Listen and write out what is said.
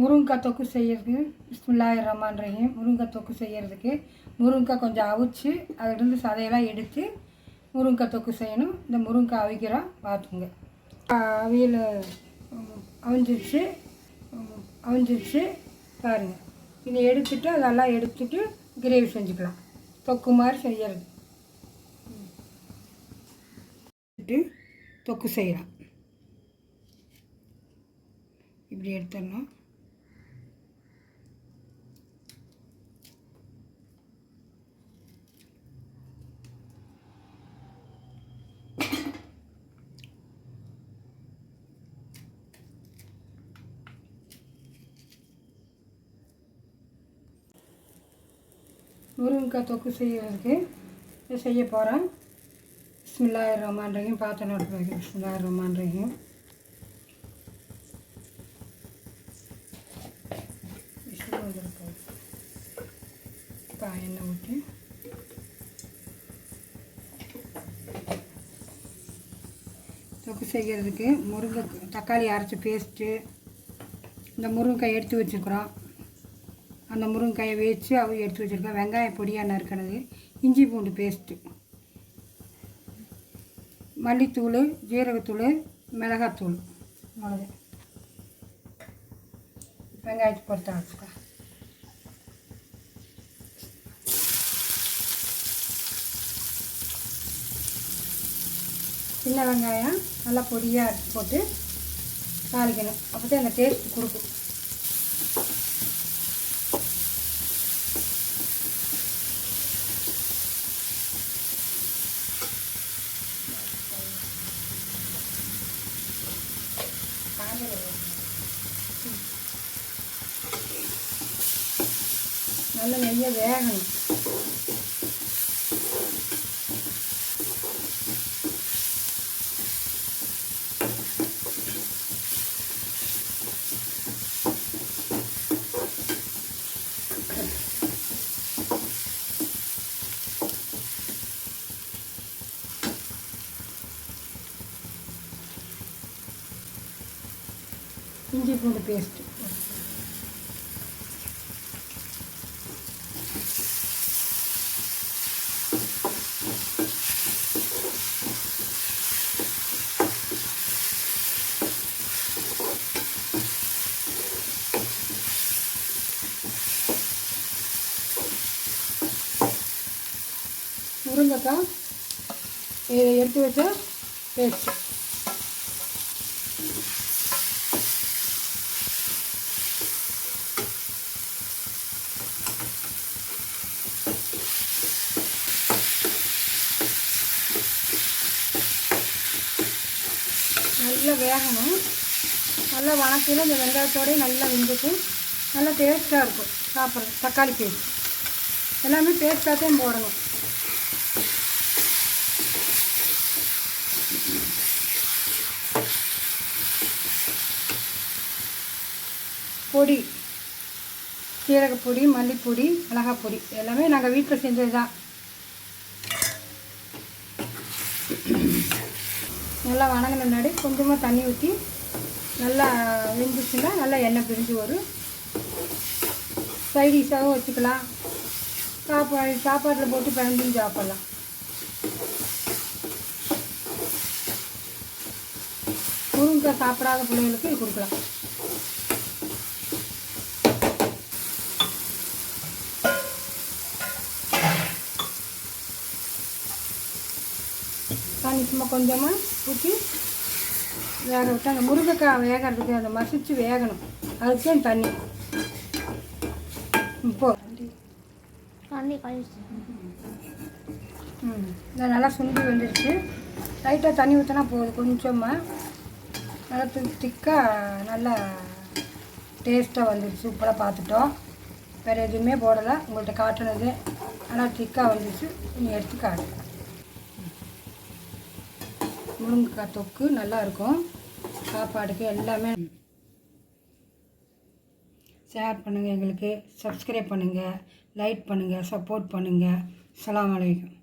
முருங்கைக்காய் தொக்கு செய்யறதுக்கு பிஸ்மில்லாஹிர் ரஹ்மான் ரஹீம். முருங்கைக்காய் தொக்கு செய்கிறதுக்கு முருங்கைக்காய் கொஞ்சம் அவிச்சு அதிலிருந்து சதையெல்லாம் எடுத்து முருங்கைக்காய் தொக்கு செய்யணும். இந்த முருங்கைக்காய் அவிக்கிறோம் பார்த்துங்க. அவியல் அவிஞ்சிருச்சு பாருங்கள். இதை எடுத்துட்டு அதெல்லாம் எடுத்துட்டு கிரேவி செஞ்சுக்கலாம். தொக்கு மாதிரி செய்கிறது தொக்கு செய்யலாம். இப்படி எடுத்துடணும். முருங்கைக்காய் தொக்கு செய்கிறதுக்கு செய்ய போகிறேன். பிஸ்மில்லாஹிர் ரஹ்மான் ரஹீம். பாத்திரம் எடுத்து வைக்கிறேன். பிஸ்மில்லாஹிர் ரஹ்மான் ரஹீம். எண்ணெய் ஊற்றி தொக்கு செய்கிறதுக்கு தக்காளி அரைச்சி பேஸ்ட்டு, இந்த முருங்கைக்காய் எடுத்து வச்சுருக்குறோம். அந்த முருங்கைக்காயை வச்சு எடுத்து வச்சுருக்கோம். வெங்காய பொடியாக நறுக்கிறது, இஞ்சி பூண்டு பேஸ்ட்டு, மல்லித்தூள், ஜீரகத்தூள், மிளகாத்தூள், அவ்வளோது. வெங்காயத்தை பொறுத்த வச்சுக்கோ. சின்ன வெங்காயம் நல்லா பொடியாக அரைச்சி போட்டு தாளிக்கணும். அப்போ தான் அந்த டேஸ்ட் கொடுக்கும். நல்ல நெய்யை வேகணும். இஞ்சி பூண்டு பேஸ்ட்டு முருங்கைக்காய் எடுத்து வச்ச பேஸ்ட்டு நல்லா வேகணும். நல்லா வணக்கில் இந்த வெங்காயத்தோடய நல்லா வெந்துட்டு நல்லா டேஸ்ட்டாக இருக்கும் சாப்பிட்றது. தக்காளி பேஸ்ட் எல்லாமே பேஸ்ட்டாக தான் போடணும். பொடி, சீரகப்பொடி, மல்லிப்பொடி, மிளகாப்பொடி எல்லாமே நாங்கள் வீட்டில் செஞ்சது தான். நல்லா வணங்கின முன்னாடி கொஞ்சமாக தண்ணி ஊற்றி நல்லா வெந்துச்சுன்னா நல்லா எண்ணெய் பிரிஞ்சு வரும். சைடிஷாகவும் வச்சுக்கலாம். சாப்பாட்டில் போட்டு பிணைஞ்சும் சாப்பிட்லாம். முருங்கைக்காய் சாப்பிடாத பிள்ளைங்களுக்கு இது கொடுக்கலாம். தண்ணி சும்மா கொஞ்சமாக ஊற்றி வேக விட்டு அந்த முருங்கைக்காய் வேகிறதுக்கு அந்த மசிச்சு வேகணும். அதுக்கு தான் தண்ணி. இதை நல்லா சுண்டி வந்துடுச்சு. லைட்டாக தண்ணி ஊற்றினா போதும். கொஞ்சமாக நல்லா திக்காக நல்லா டேஸ்ட்டாக வந்துடுச்சு. சூப்பராக பார்த்துட்டோம். வேறு எதுவுமே போடலை. உங்கள்கிட்ட காட்டுனது நல்லா திக்காக வந்துடுச்சு. நீங்கள் எடுத்து காட்டு. முருங்கைக்காய் தொக்கு நல்லாயிருக்கும் சாப்பாடுக்கு. எல்லாமே ஷேர் பண்ணுங்கள், எங்களுக்கு சப்ஸ்கிரைப் பண்ணுங்கள், லைக் பண்ணுங்கள், சப்போர்ட் பண்ணுங்கள். அஸ்ஸலாமு அலைக்கும்.